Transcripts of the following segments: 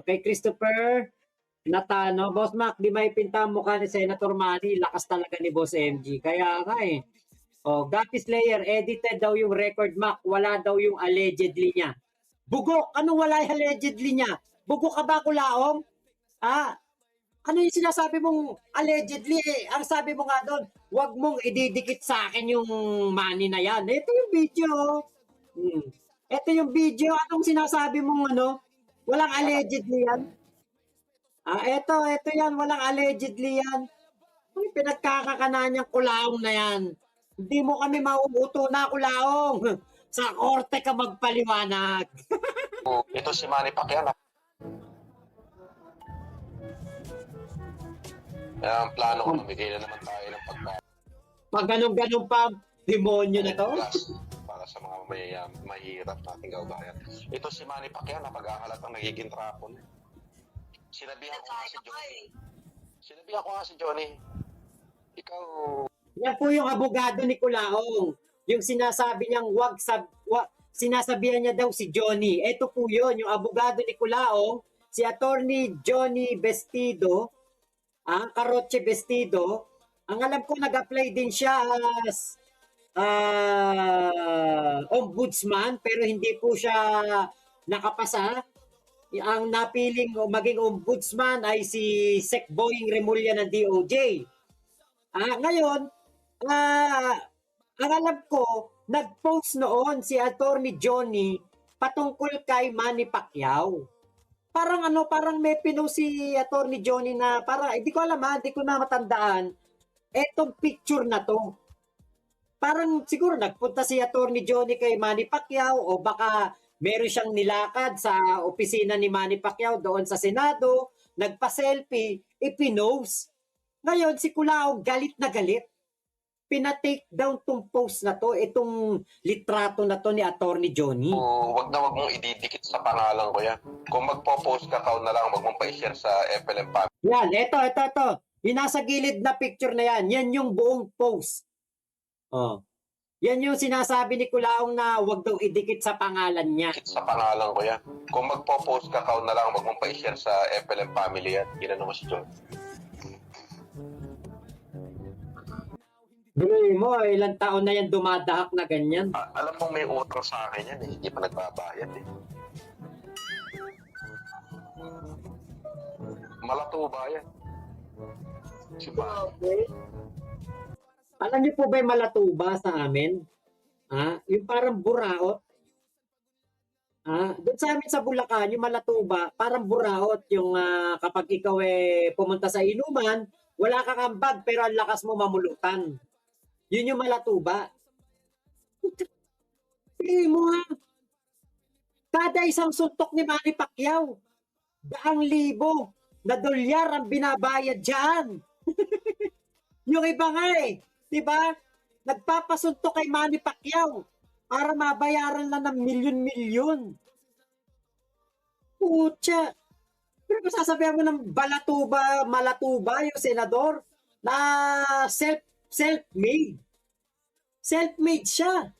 Okay, Christopher Natano. Boss Mac, di may pinta ang mukha ni Senator Manny. Lakas talaga ni Boss MG. Kaya nga eh. Oh, Gapi Slayer, edited daw yung record, Mac. Wala daw yung allegedly niya. Bugok! Anong wala yung allegedly niya? Bugok ka ba, Kulaong? Ah, ano yung sinasabi mong allegedly eh? Ang sabi mo nga doon, wag mong ididikit sa akin yung money na yan. Ito yung video. Hmm. Ito yung video. Anong sinasabi mong ano? Walang allegedly yan. Ito yan. Walang allegedly yan. Ano yung pinagkakakanaan niyang Kulaong na yan? Hindi mo kami mauuto na, Kulaong. Sa korte ka magpaliwanag. Ito si Manny Pacquiao. Kaya ang plano ko, namigay na naman tayo ng pagkain. Pag ganun-ganun pa, demonyo na to. Para sa mga mahirap nating kababayan. Ito si Manny Pacquiao, napag-ahalat ang nagiging trapon. Sinabihan ko nga si Johnny, ikaw... Yan po yung abogado ni Kulaong. Yung sinasabi niyang sinasabihan niya daw si Johnny. Ito po yun, yung abogado ni Kulaong, si Attorney Johnny Vestido, Caroche Vestido. Ang alam ko, nag-apply din siya as ombudsman, pero hindi po siya nakapasa. Ang napiling maging ombudsman ay si Sec Boying Remulla ng DOJ. Ngayon, ang alam ko, nag-post noon si Attorney Johnny patungkol kay Manny Pacquiao. Parang may pinost si Attorney Johnny na hindi ko alam hindi ko na matandaan. Etong picture na to. Parang siguro nagpunta si Attorney Johnny kay Manny Pacquiao o baka meron siyang nilakad sa opisina ni Manny Pacquiao doon sa Senado, nagpa-selfie, ipinost. Ngayon, si Kulaong galit na galit. Pina-take down tong post na to, itong litrato na to ni Attorney Johnny. Wag mong ididikit sa pangalan ko yan. Kung magpo-post ka, na lang, wag mong pa-share sa FLM family. Yan, ito. Yung nasa gilid na picture na yan, yan yung buong post. Yan yung sinasabi ni Kulaong na wag daw idikit sa pangalan niya. Sa pangalan ko yan. Kung magpo-post ka, na lang, wag mong pa-share sa FLM family yan. Ginano mo si John. Bili mo, ilang taon na yan dumadahak na ganyan. Alam mong may utang sa akin yan eh. Hindi pa nagbabayad eh. Malatuba yan. Si Okay. Alam niyo po ba yung malatuba sa amin? Yung parang buraot. Doon sa amin sa Bulacan, yung malatuba, parang buraot. Yung kapag ikaw pumunta sa inuman, wala kang ambag pero ang lakas mo mamulutan. Yun yung malatuba. Pili mo kada isang suntok ni Manny Pacquiao, 100,000 na dolyar ang binabayad dyan. Yung iba nga diba? Nagpapasuntok kay Manny Pacquiao para mabayaran lang ng milyon-milyon. Putya. Pero kung sasabihan mo ng malatuba yung senador na self-made. Self-made siya.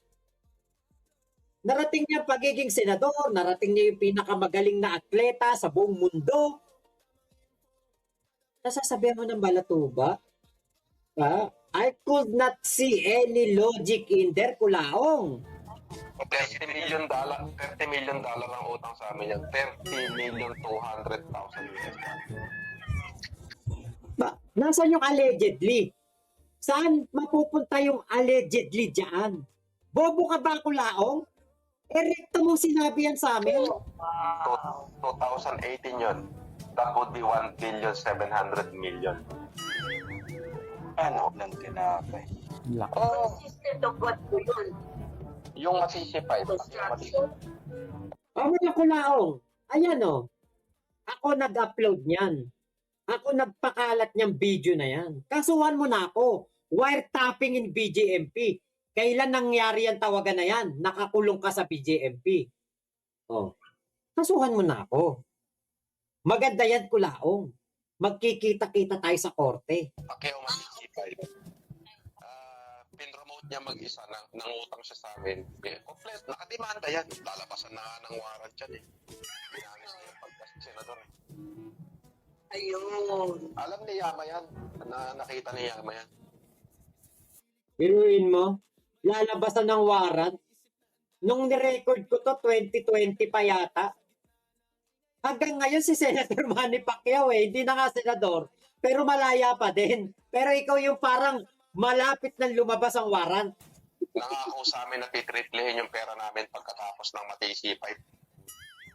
Narating niya pagiging senador, narating niya yung pinakamagaling na atleta sa buong mundo. Nasasabihan mo ng balatuba? I could not see any logic in there, Kulaong. $30 million ang utang sa amin yan. 30,200,000 US. Nasaan yung allegedly? Saan mapupunta yung allegedly dyan? Bobo ka ba, Kulaong? Rekta mong sinabi yan sa amin. 2018 yun. That would be 1,700,000,000. Ano lang tinapay? Consistent of what po yun. Yung masisipay. Mga Kulaong. Ayan Ako nag-upload niyan. Ako nagpakalat niyang video na yan. Kasuhan mo na ako. Wiretapping in BJMP. Kailan nangyari ang tawagan na yan? Nakakulong ka sa BJMP. Kasuhan mo na ako. Maganda yan, Kulaong. Magkikita-kita tayo sa korte. Okay, masisipay. Pinromote niya mag-isa ng utang siya sa amin. Complete, nakademanda yan. Lalabasan na ng warrant yan eh. Binalis niya yung pagka-senador eh. Ayun. Alam ni Yama yan. Nakita ni Yama yan. Biruin mo, lalabasan ng warrant. Nung nirecord ko to, 2020 pa yata. Hanggang ngayon si Senator Manny Pacquiao hindi na nga senador, pero malaya pa din. Pero ikaw yung parang malapit na lumabas ang warrant. Nangako sa amin na titriplehin yung pera namin pagkatapos ng matisi fight.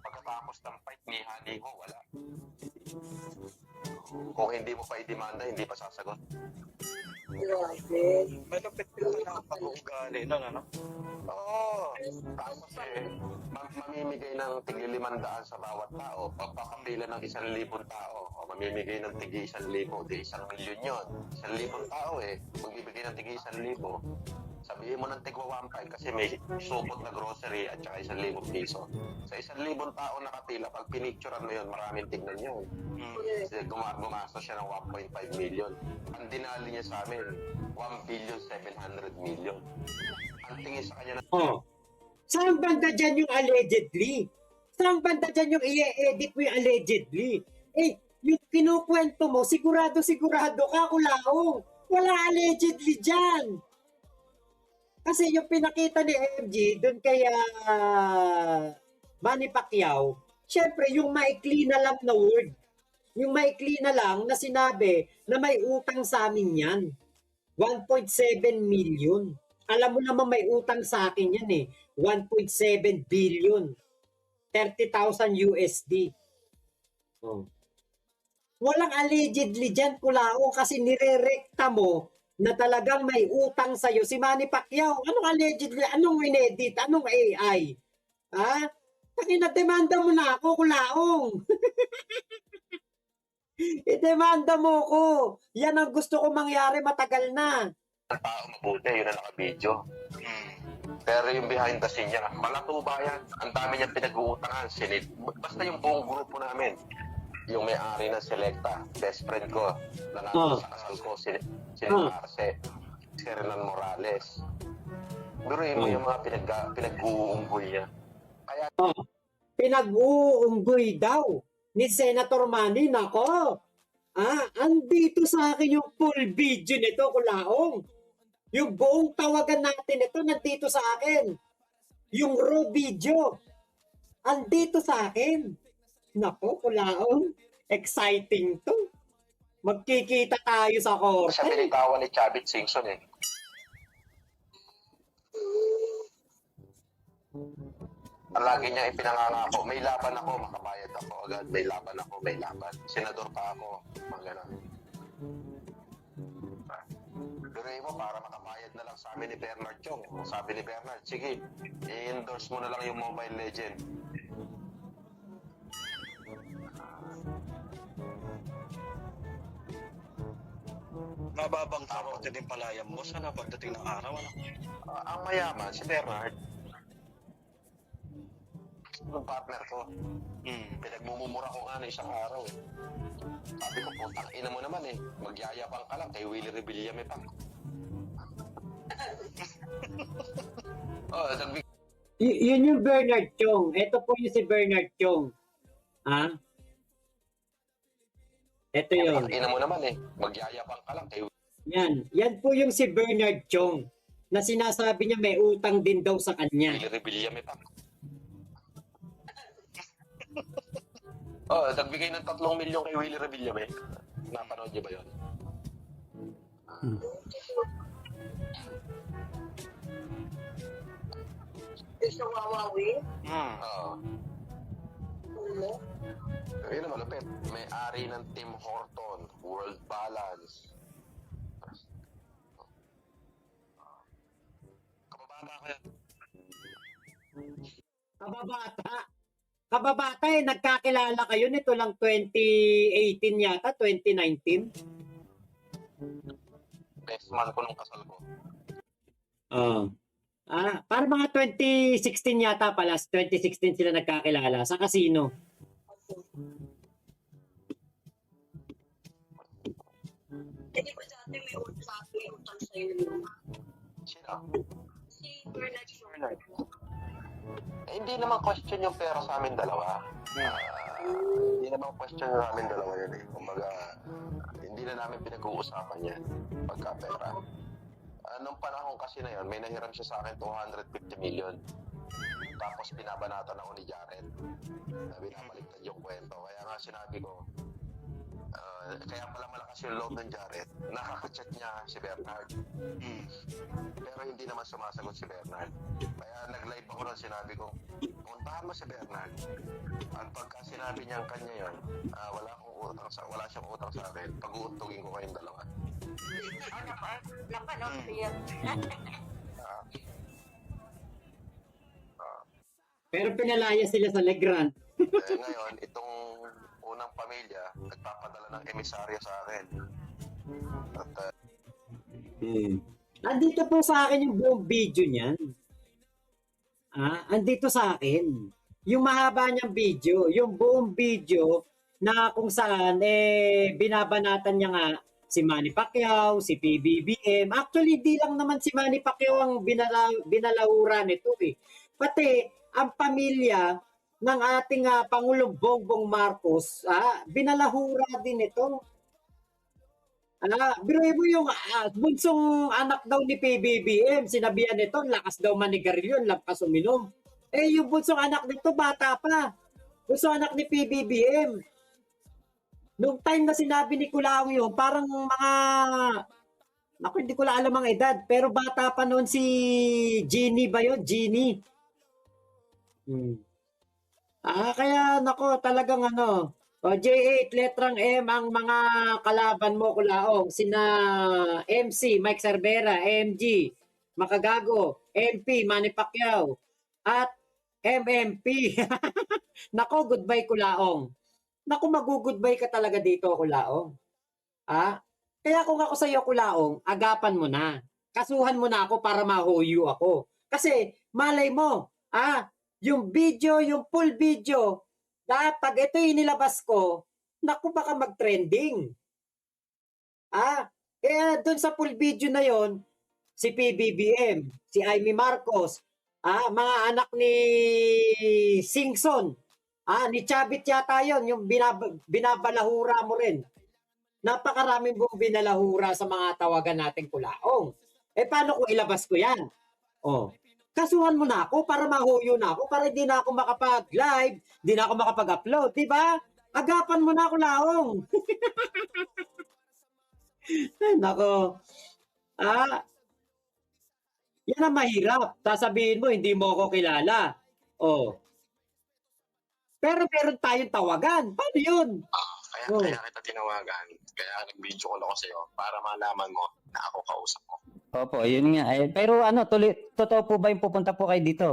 Pagkatapos ng fight ni Haniho, wala. Kung hindi mo pa i-demanda, hindi pa sasagot. Grabe. Malapit-pito na ang pag-uugali nun, ano? Oo. Tapos mamimigay ng tig 500 sa bawat tao. Pagpapapila ng 1,000 tao. O mamimigay ng tig 1,000. Di 1,000,000 yun. 1,000 tao Magbibigay ng tig 1,000. Sabihin mo ng tigwa 1,500 kasi may supot na grocery at saka 1,000 piso. Sa 1,000 tao nakapila, pag pinicturean mo yun, maraming tignan yun. Kasi gumastos siya ng 1.5 million. Ang dinali niya sa amin, 1,700,000,000. Ang tingin sa kanya na Oh. Saan banda dyan yung allegedly? Saan banda dyan yung i-edit mo yung allegedly? Yung kinukwento mo, sigurado ka, kulaong. Wala allegedly dyan. Kasi yung pinakita ni MG doon kay Manny Pacquiao, syempre yung maikli na lang na word. Yung maikli na lang na sinabi na may utang sa amin yan. 1.7 million. Alam mo naman may utang sa akin yan 1.7 billion. 30,000 USD. Oh. Walang allegedly dyan, kulao, kasi nirerekta mo na talagang may utang sa'yo si Manny Pacquiao. Anong allegedly? Anong inedit? Anong AI? Ha? Demanda mo na ako, kulaong. I-demanda mo ko. Yan ang gusto ko mangyari matagal na. tao mabuti, yun ang naka-video. Pero yung behind the scene niya, malatuba yan. Ang dami niyang pinag-uutangan. Basta yung buong grupo namin, yung may-ari ng Selecta, best friend ko, na nasa sa kasal ko, si Arce, si Renan Morales. Pero yung mga pinag-uunggoy niya. Kaya Pinag-uunggoy daw ni Senator Manny. Nako, andito sa akin yung full video nito, kulaong. Yung buong tawagan natin ito, nandito sa akin. Yung raw video, andito sa akin. Nako, kulaong. Exciting to. Magkikita tayo sa korte. siya binitawan ni Chavit Singson Ang lagi niya ipinangangako, may laban ako, makabayad ako agad, may laban ako, may laban. Senador pa ako, mga ganun. Pero mo, para makabayad na lang sa amin ni Bernard Chong. Sabi ni Bernard, sige, i-endorse mo na lang yung Mobile Legend. Mababang tao din yung palayam mo. Sana pagdating ng araw, ano? Ang mayaman, si Bernard, yung partner ko, pinagmumura ko nga na isang araw Sabi ko, putang ina mo naman magyayabang ka lang kay Willie Rebillame pa. Sabi Yun yung Bernard Chong. Ito po yung si Bernard Chong. Ito yun. putang ina mo naman magyayabang ka lang kay Yan po yung si Bernard Chong na sinasabi niya may utang din daw sa kanya. Willie Rebillame pa. Nagbigay ng 3 milyon kay Willie Rebillame. Napanood niyo ba yun? Sa Wawawi. Oo. Yun ang malapit. May-ari ng Tim Horton, World Balance. Kababata ko yan. Kababata nagkakilala kayo nito lang 2018 yata, 2019. Best man ko nung kasal ko. Para mga 2016 yata pala, 2016 sila nagkakilala sa casino. Hindi ba dati may utang sa'yo yun? Sino? Si Bernard Shaw. hindi naman question yung pera sa amin dalawa. Hindi naman question sa amin dalawa yun eh. Kumbaga, hindi na namin pinag-uusapan yan pagka pera. Nung panahon kasi na yun, may nahiram siya sa akin 250 million. Tapos binabanatan ako ni Jared. Binabaliktad yung kwento. Kaya nga sinabi ko, kaya pala malakas yung loob ng Jared. Nakaka-chat niya si Bernard. Pero hindi naman sumasagot si Bernard. Kaya nag-live ako nung sinabi ko, puntahan mo si Bernard. At pagka sinabi niyang kanya yun, wala siyang utang sa akin, pag-uuntugin ko kayong dalawa. Naman, no? Clear. Pero pinalaya sila sa Legrand. Ngayon, itong unang pamilya, nagpapadala ng emisaryo sa akin. At Andito po sa akin yung buong video niyan. Andito sa akin. Yung mahaba niyang video, yung buong video na kung saan binabanatan niya nga si Manny Pacquiao, si PBBM. Actually, di lang naman si Manny Pacquiao ang binalahura nito eh. Pati ang pamilya ng ating Pangulong Bongbong Marcos, binalahura din ito. Biruin mo yung bunsong anak daw ni PBBM, sinabihan nito, lakas daw manigarilyo, lakas uminom. Yung bunsong anak nito, bata pa. Bunsong anak ni PBBM. Nung time na sinabi ni Kulao yun, parang mga, naku, hindi ko lang alam ang edad, pero bata pa noon si Jeannie ba yun? Jeannie. Kaya nako talagang J8 letrang M ang mga kalaban mo Kulaong, sina MC Mike Cervera, MG Makagago, MP Manny Pacquiao at MMP. Nako, goodbye Kulaong. Nako, mag-goodbye ka talaga dito Kulaong. Kaya kung ako sa iyo Kulaong, agapan mo na. Kasuhan mo na ako para mahuyo ako. Kasi malay mo, yung video, yung full video, pag ito yung nilabas ko, naku baka mag-trending. Doon sa full video na yon, si PBBM, si Amy Marcos, mga anak ni Singson, ni Chavit yata yon, yung binabalahura mo rin. Napakaraming buong binalahura sa mga tawagan nating Kulaong. Paano kung ilabas ko yan? Kasuhan mo na ako para mahuyo na ako, para hindi na ako makapag-live, hindi na ako makapag-upload, di ba? Agapan mo na ako, Laong. Nako. Yan ang mahirap. Sasabihin mo, hindi mo ako kilala. Pero meron tayong tawagan. Paano yun? kaya kita tinawagan. Kaya nag-video call ako sa'yo para malaman mo na ako kausap mo. Opo, yun nga. Pero totoo po ba yung pupunta po kayo dito?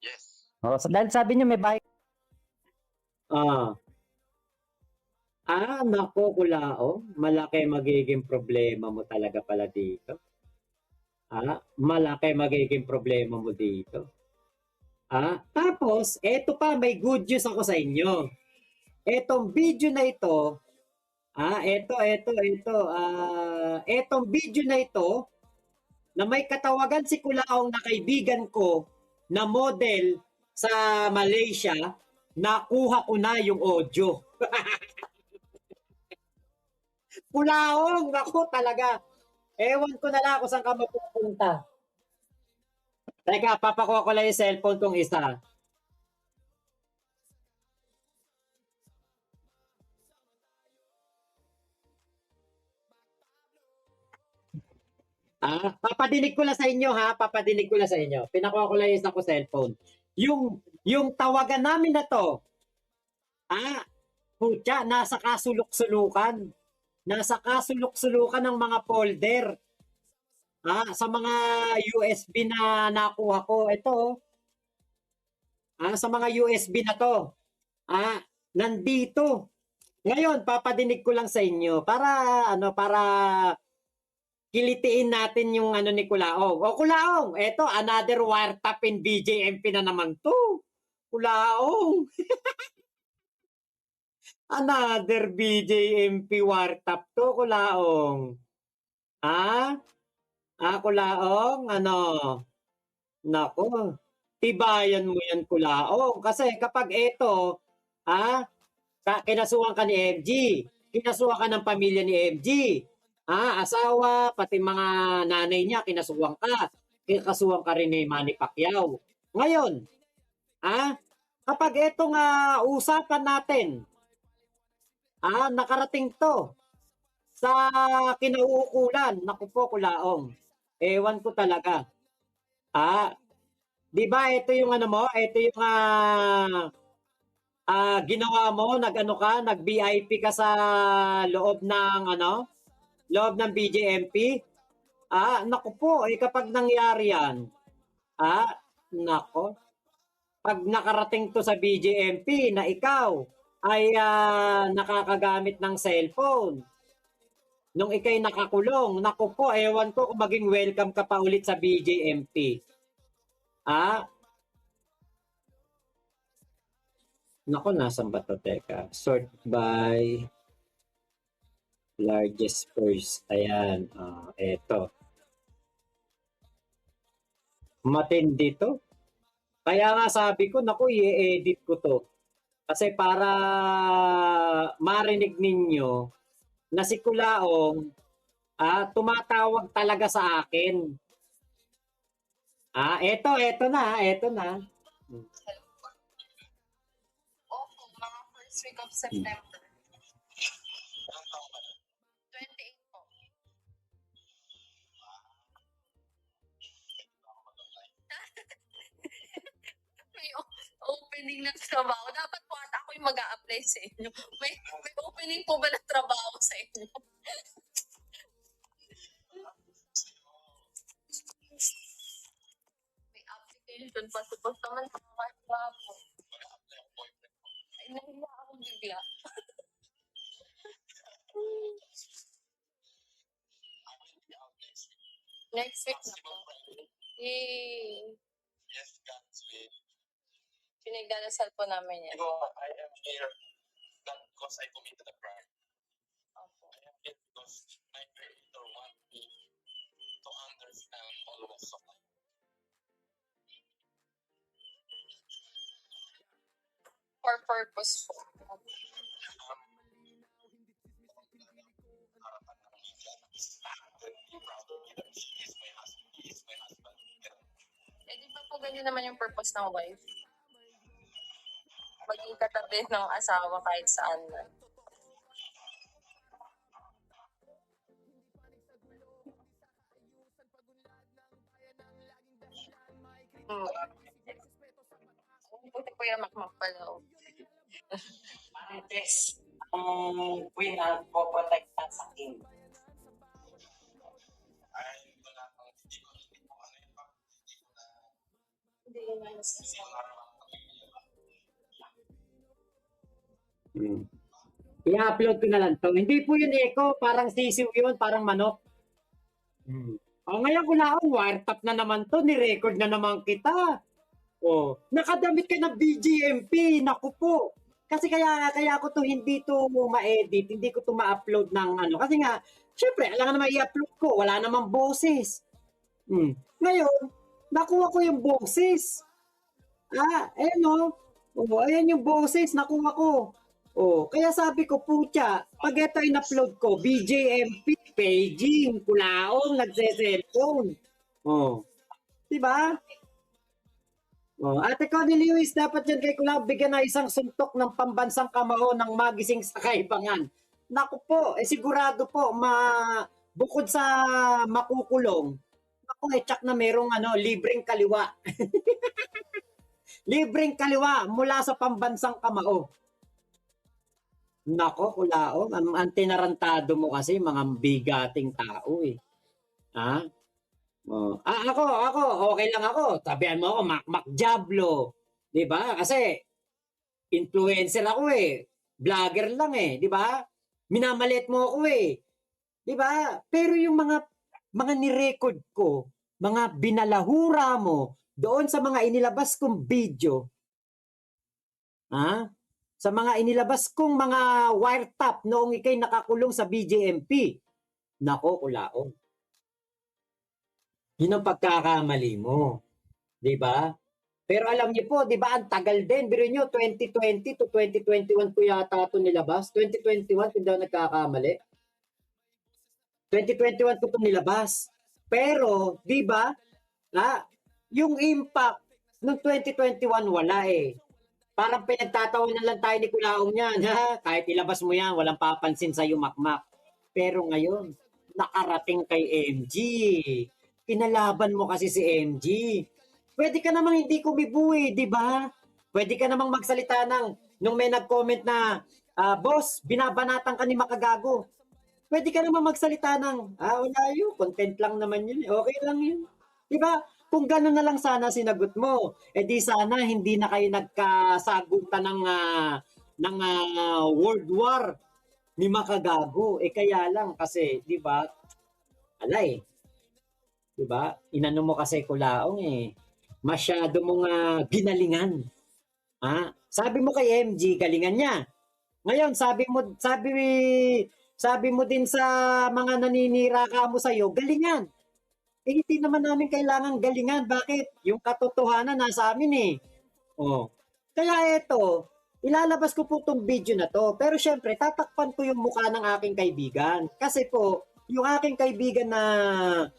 Yes. Dahil sabi niyo may bahay. Nako Kulao, malaki magiging problema mo talaga pala dito. Malaki magiging problema mo dito. Tapos, eto pa, may good news ako sa inyo. Etong video na ito, etong video na ito, na may katawagan si Kulaong na kaibigan ko na model sa Malaysia, nakuha ko na yung audio. Kulaong, ako talaga. Ewan ko na lang kung saan ka mapupunta. Teka, papakuha ko lang yung cellphone kong isa. Papadinig ko lang sa inyo papadinig ko lang sa inyo. Pinakuha ko lang yung isa ko cellphone. Yung tawagan namin na to, putya, nasa kasulok-sulukan. Nasa kasulok-sulukan ng mga folder. Sa mga USB na nakuha ko. Ito, sa mga USB na to. Nandito. Ngayon, papadinig ko lang sa inyo para kilitiin natin yung ni Kulaong. Kulaong, eto, another wiretap in BJMP na naman to. Kulaong. Another BJMP wiretap to, Kulaong. Kulaong, nako. tibayan mo yan, Kulaong. Kasi kapag ito, kinasuhan ka ni MG, kinasuhan ka ng pamilya ni MG, asawa, pati mga nanay niya, kinasuhan ka rin ni Manny Pacquiao. Ngayon, kapag itong usapan natin, nakarating to sa kinauukulan, naku po, Kulaong, ewan ko talaga. Di ba ito yung ano mo, ito yung ginawa mo, nag-VIP ka sa loob ng loob ng BJMP. Naku po, kapag nangyari yan, nako, pag nakarating to sa BJMP na ikaw ay nakakagamit ng cellphone, nung ikay nakakulong, naku po, ewan ko kung maging welcome ka pa ulit sa BJMP. Nako, nasan ba to? Teka. Sort by largest first. Ayan. Eto. Matindi to. Kaya nga sabi ko, naku, i-edit ko to. Kasi para marinig ninyo na si Kulaong tumatawag talaga sa akin. Eto na. Opo, mga first week of September. 28 po. May opening ng trabaho. Dapat po ata ako yung mag-a-apply sa inyo. May opening po ba ng trabaho sa inyo? May application pa. Supos naman trabaho. Ay, nahiya ako bigla. Next week na po. Yay! Yes, God's will. Pinagdadasal po namin yan. I am here not because I committed a crime. Opo. I am here because my Creator wants me to understand all walks of life. For purpose po. Eh, di ba po ganyan naman yung purpose ng wife? Maging katabi ng asawa kahit saan man. Buti po yung makmak pala. Marites, ang queen ang poprotekta sa king. Hindi naman nasasama. I-upload ko na lang to. Hindi po yun echo, parang sisiw yun, parang manok. Ngayon ko na wiretap na naman to, ni-record na naman kita. Nakadamit ka ng BGMP, naku po. Kasi kaya ko to hindi to ma-edit, hindi ko to ma-upload ng kasi nga, syempre, alam naman i-upload ko, wala namang boses. Ngayon, nakuha ko yung boses. Ayan ayan yung boses, nakuha ko. Kaya sabi ko, putya, pag ito in-upload ko, BJMP, paging, Kulaong, nagse-cellphone. Diba? Ate Connie Lewis, dapat yan kay Kulaong bigyan na isang suntok ng pambansang kamao ng magising sa kaibangan. Naku po, sigurado po, bukod sa makukulong, tsak na merong libreng kaliwa. Libreng kaliwa mula sa pambansang kamao. Nako, Kulaong, ang tinarantado mo kasi mga bigating tao eh. Ako, okay lang ako. Sabihan mo ako, Makmak Diablo. Di ba? Kasi, influencer ako eh. Vlogger lang eh. Di ba? Minamalit mo ako eh. Di ba? Pero yung mga nirecord ko, mga binalahura mo, doon sa mga inilabas kong video, sa mga inilabas kong mga wiretap noong ikay nakakulong sa BJMP, nako, Kulaong. Yun ang pagkakamali mo. Di ba? Pero alam niyo po, di ba, ang tagal din. Biro niyo, 2020 to 2021 po yata ito nilabas. 2021, kung daw nagkakamali. 2021 po ito nilabas. Pero, di ba, yung impact noong 2021 wala eh. Parang pinagtatawanan lang tayo ni Kulaong niyan. Ha? Kahit ilabas mo yan, walang papansin sa'yo, makmak. Pero ngayon, nakarating kay MG. Pinalaban mo kasi si MG. Pwede ka namang hindi kumibu eh, di ba? Pwede ka namang magsalita nung may nag-comment na, boss, binabanatan ka ni Makagago. Pwede ka namang magsalita wala yun, content lang naman yun. Okay lang yun. Di ba? Kung gano'n na lang sana sinagot mo, di sana hindi na kayo nagkasagutan ng World War ni Makagago. Kaya lang kasi, di ba? Alay, di ba? Inano mo kasi Kulaong masyado mong ginalingan. Sabi mo kay MG, galingan niya. Ngayon, sabi mo din sa mga naninira ka mo sa'yo, galingan. Hindi naman namin kailangan galingan. Bakit? Yung katotohanan nasa amin eh. Oh. Kaya ito, ilalabas ko po itong video na to. Pero syempre, tatakpan ko yung mukha ng aking kaibigan. Kasi po, yung aking kaibigan na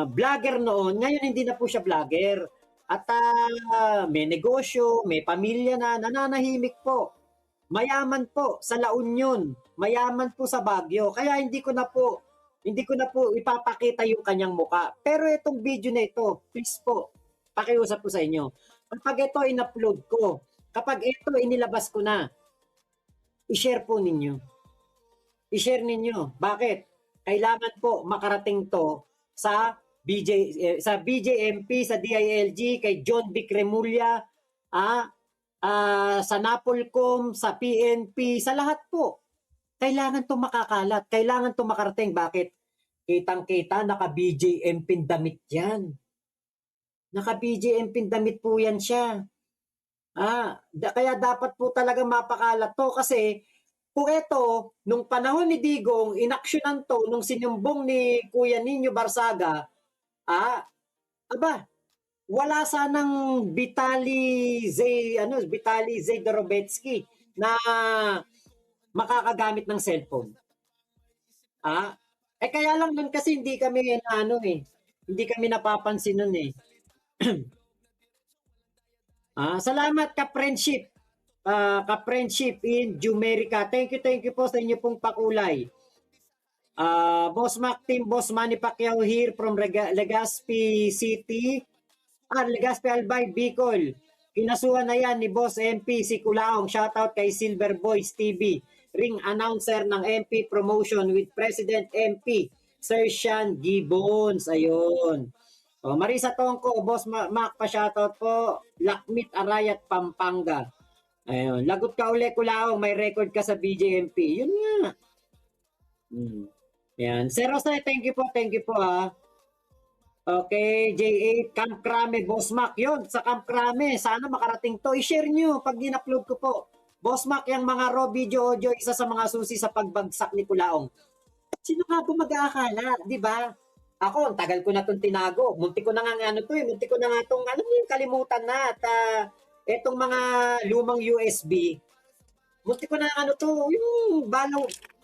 vlogger noon, ngayon hindi na po siya vlogger. At may negosyo, may pamilya na, nananahimik po. Mayaman po sa La Union, mayaman po sa Baguio. Kaya hindi ko na po ipapakita yung kanyang muka. Pero itong video na ito, please po, pakiusap po sa inyo. Kapag ito in-upload ko, kapag ito inilabas ko na, i-share po ninyo. I-share ninyo. Bakit? Kailangan po makarating to sa sa BJMP, sa DILG, kay John Vic Remulla, sa Napolcom, sa PNP, sa lahat po. Kailangan to makakalat. Kailangan to makarating. Bakit? Kitang-kita, naka-BJMP damit yan. Naka-BJMP damit po yan siya. Kaya dapat po talaga mapakalat to kasi kung ito, nung panahon ni Digong, inaksyonan to, nung sinumbong ni Kuya Nino Barsaga, wala sanang Vitali Zdorobetsky na makakagamit ng cellphone. Kaya lang nun kasi hindi kami hindi kami napapansin nun eh. Salamat ka-friendship. Ka-friendship in Jumerica. Thank you po sa inyo pong pakulay. Boss Mac Team, Boss Manny Pacquiao here from Legazpi City. Legazpi Albay, Bicol. Kinasuhan na yan ni Boss MP si Kulaong. Shoutout kay Silver Boys TV. Ring announcer ng MP promotion with President MP Sir Sean Gibbons. Ayun. Marisa Tongko, Boss Mac pa shoutout po. Lakmit Arayat, Pampanga. Ayun. Lagot ka uli Kulaong. May record ka sa BJMP. Yun nga. Yan. Sir Jose, thank you po Okay, J8, Camp Crame, Boss Mac. Yun, sa Camp Crame, sana makarating to. I-share nyo pag in-upload ko po. Boss Mac, yung mga raw video audio, isa sa mga susi sa pagbagsak ni Kulaong. Sino nga po mag-aakala, di ba? Ako, ang tagal ko na itong tinago. Munti ko na nga munti ko na nga itong, kalimutan na. At itong mga lumang USB, munti ko na yung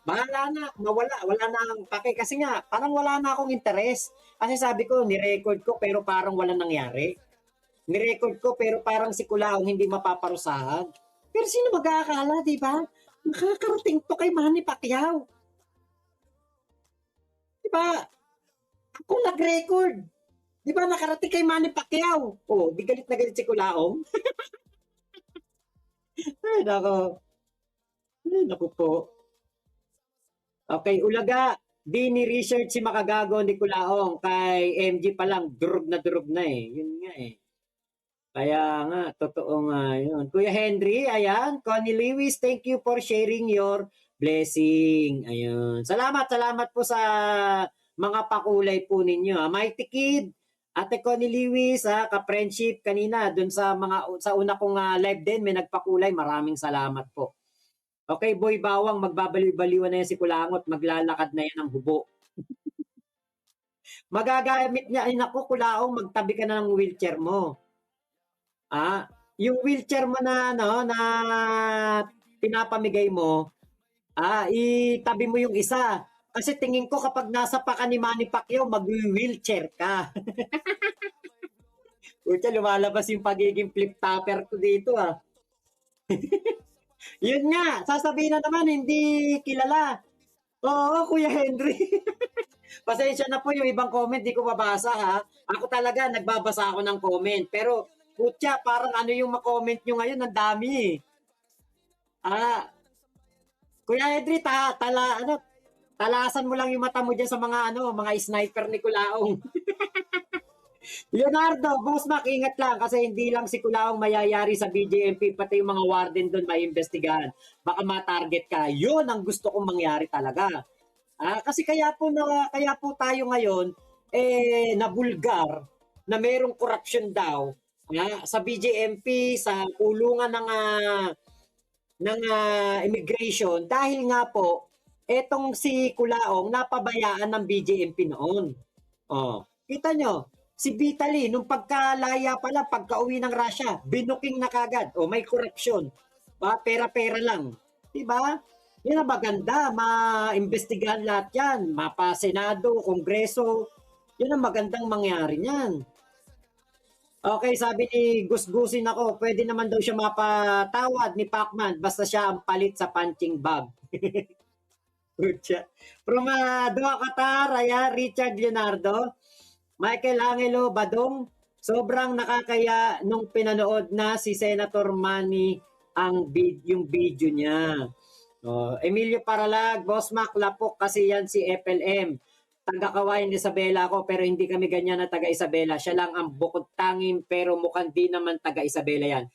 bahala na, wala na ang pake. Kasi nga, parang wala na akong interes. Kasi sabi ko, ni-record ko pero parang wala nangyari. Ni-record ko pero parang si Kulaong hindi mapaparusahan. Pero sino mag-aakala, di ba? Makakarating to kay Manny Pacquiao. Di ba? Ako nag-record. Di ba nakarating kay Manny Pacquiao? Di galit na galit si Kulaong. Ay, naku po. Okay, Ulaga, di ni-research si Makagago ni Kulaong. Kay MG pa lang, durog na eh. Yun nga eh. Kaya nga, totoo nga yun. Kuya Henry, ayan. Connie Lewis, thank you for sharing your blessing. Ayun. Salamat po sa mga pakulay po ninyo. Mighty Kid, Ate Connie Lewis, ka-friendship kanina, dun sa una kong live din, may nagpakulay. Maraming salamat po. Okay, Boy Bawang, magbabaliw-baliwan na yan si Kulangot, maglalakad na yan ang hubo. Magagamit niya, ay naku, Kulaong, magtabi ka na ng wheelchair mo. Yung wheelchair mo na, ano, na pinapamigay mo, itabi mo yung isa. Kasi tingin ko kapag nasa pa ka ni Manny Pacquiao, mag-wheelchair ka. Pucha, lumalabas yung pagiging flip-topper ko dito, Yun nga, sasabihin na naman, hindi kilala. Oo, Kuya Henry. Pasensya na po yung ibang comment, di ko mabasa ha. Ako talaga, nagbabasa ako ng comment. Pero, putya, parang ano yung ma-comment nyo ngayon, ang dami eh. Kuya Henry, talasan mo lang yung mata mo dyan sa mga sniper ni Kulaong. Leonardo, Boss Mac, ingat lang kasi hindi lang si Kulaong mayayari sa BJMP, pati yung mga warden doon maiimbestigahan. Baka ma-target ka. Yun ang gusto kong mangyari talaga. Kasi kaya po tayo ngayon nabulgar na mayroong corruption daw sa BJMP, sa kulungan ng immigration dahil nga po etong si Kulaong napabayaan ng BJMP noon. Kita nyo, si Vitaly nung pagkalaya pala, pagka-uwi ng Russia, binuking na kagad. May corruption. Pera-pera lang. Diba? Yan ang maganda, maimbestigahan lahat yan, mapa Senado, Kongreso, yan ang magandang mangyari niyan. Okay, sabi ni Gusgusin ako, pwede naman daw siya mapatawad ni Pacman, basta siya ang palit sa punching bag. From Doha, Qatar, Richard Leonardo, Michael Angelo Badong, sobrang nakakaya nung pinanood na si Senator Manny yung video niya. Emilio Paralag, Boss Mac, lapok kasi yan si FLM. Taga-Kawayan Isabela ako pero hindi kami ganyan na taga-Isabela. Siya lang ang bukod tangin pero mukhang di naman taga-Isabela yan.